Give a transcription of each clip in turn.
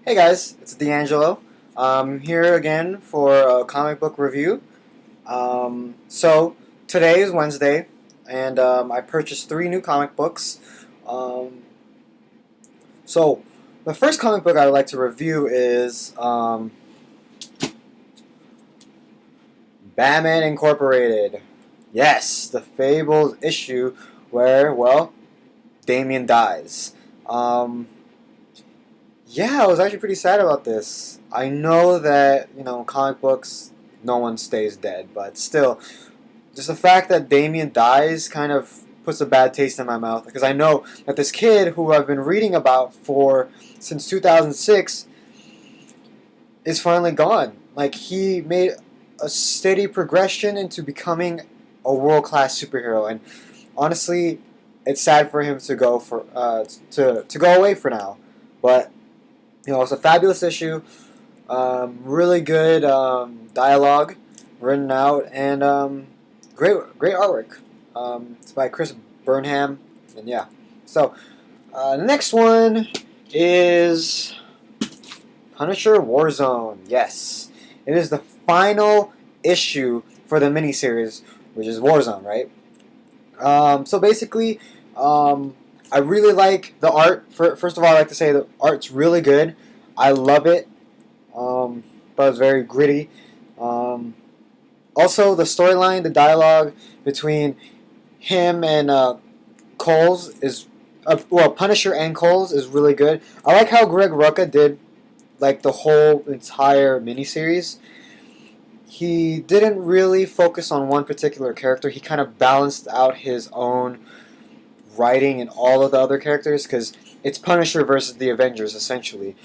Hey guys, it's D'Angelo. I'm here again for a comic book review. So today is Wednesday, and I purchased three new comic books. Um, so the first comic book I would like to review is Batman Incorporated. Yes, the fabled issue where, well, Damian dies. Um, Yeah, I was actually pretty sad about this. I know that, comic books, no one stays dead, but still, just the fact that Damien dies kind of puts a bad taste in my mouth because I know that this kid who I've been reading about for since 2006 is finally gone. Like, he made a steady progression into becoming a world-class superhero, and honestly, it's sad for him to go to go away for now. But it's a fabulous issue. Really good dialogue written out, and great artwork. It's by Chris Burnham, and yeah. So the next one is Punisher Warzone. Yes, it is the final issue for the miniseries, which is Warzone, right? So basically, I really like the art. First of all, I like to say the art's really good. I love it. But it's very gritty. Um, Also, the storyline, the dialogue between him and Coles is, Punisher and Coles is really good. I like how Greg Rucka did like the whole entire miniseries. He didn't really focus on one particular character. He kind of balanced out his own writing in all of the other characters because it's Punisher versus the Avengers essentially.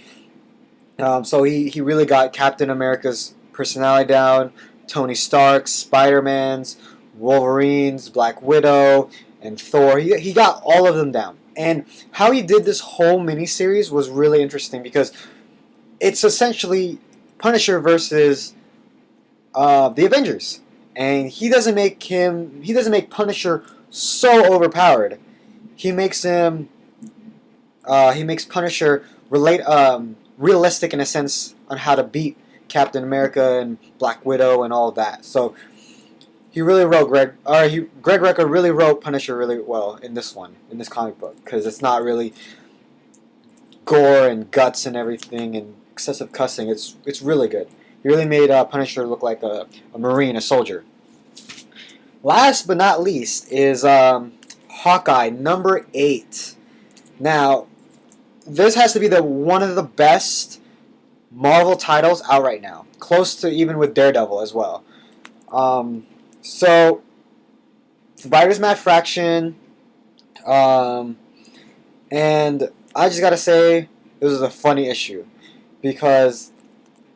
So he really got Captain America's personality down, Tony Stark's, Spider Man's, Wolverine's, Black Widow, and Thor. He got all of them down. And how he did this whole miniseries was really interesting because it's essentially Punisher versus the Avengers, and he doesn't make Punisher so overpowered. He makes Punisher realistic in a sense on how to beat Captain America and Black Widow and all of that. So he really wrote Greg Rucka really wrote Punisher really well in this comic book because it's not really gore and guts and everything and excessive cussing. It's really good. He really made Punisher look like a Marine, a soldier. Last but not least is Hawkeye #8. Now, this has to be the one of the best Marvel titles out right now, close to even with Daredevil as well. So, writer's Matt Fraction, um, and I just gotta say it was a funny issue because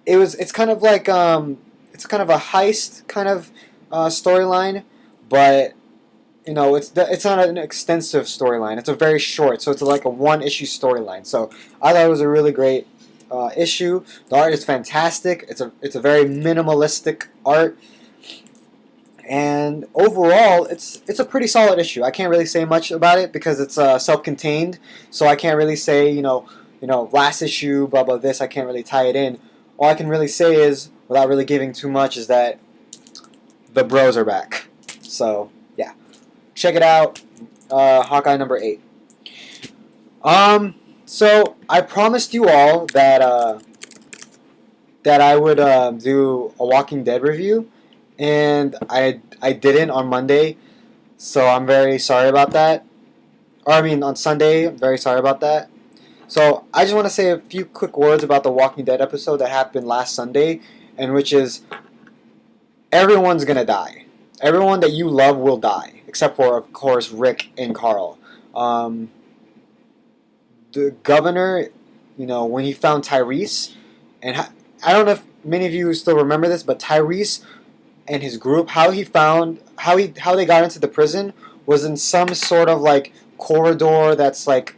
it's kind of like it's kind of a heist kind of storyline, but it's not an extensive storyline. It's a very short, so it's like a one issue storyline. So I thought it was a really great issue. The art is fantastic. It's a very minimalistic art, and overall, it's a pretty solid issue. I can't really say much about it because it's self-contained, so I can't really say last issue blah blah this. I can't really tie it in. All I can really say is, without really giving too much, is that the bros are back. So yeah, check it out. Hawkeye #8. So I promised you all that I would do a Walking Dead review, and I didn't on Monday, so I'm very sorry about that. Or I mean on Sunday, I'm very sorry about that. So I just want to say a few quick words about the Walking Dead episode that happened last Sunday, and which is everyone's gonna die. Everyone that you love will die, except for of course Rick and Carl. Um, the governor, when he found Tyrese, and I don't know if many of you still remember this, but Tyrese and his group, how they got into the prison was in some sort of like corridor that's like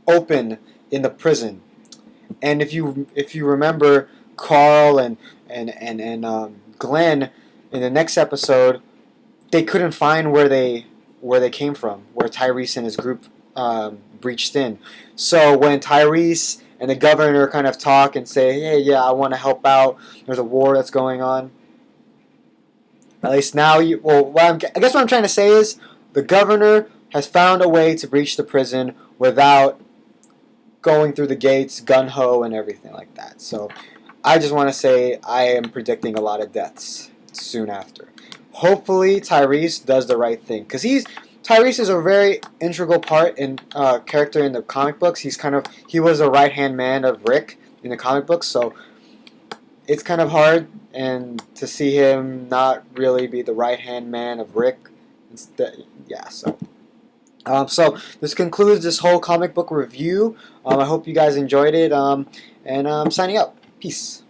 open in the prison. And if you remember, Carl and Glenn in the next episode, they couldn't find where they came from, where Tyrese and his group breached in. So when Tyrese and the governor kind of talk and say, hey, yeah, I want to help out. There's a war that's going on. At least now, I guess what I'm trying to say is the governor has found a way to breach the prison without going through the gates, gun-ho, and everything like that. So I just want to say I am predicting a lot of deaths soon after. Hopefully Tyrese does the right thing, because Tyrese is a very integral part in character in the comic books. He was a right-hand man of Rick in the comic books, so it's kind of hard and to see him not really be the right-hand man of Rick. So this concludes this whole comic book review. I hope you guys enjoyed it, and I'm signing out. Peace.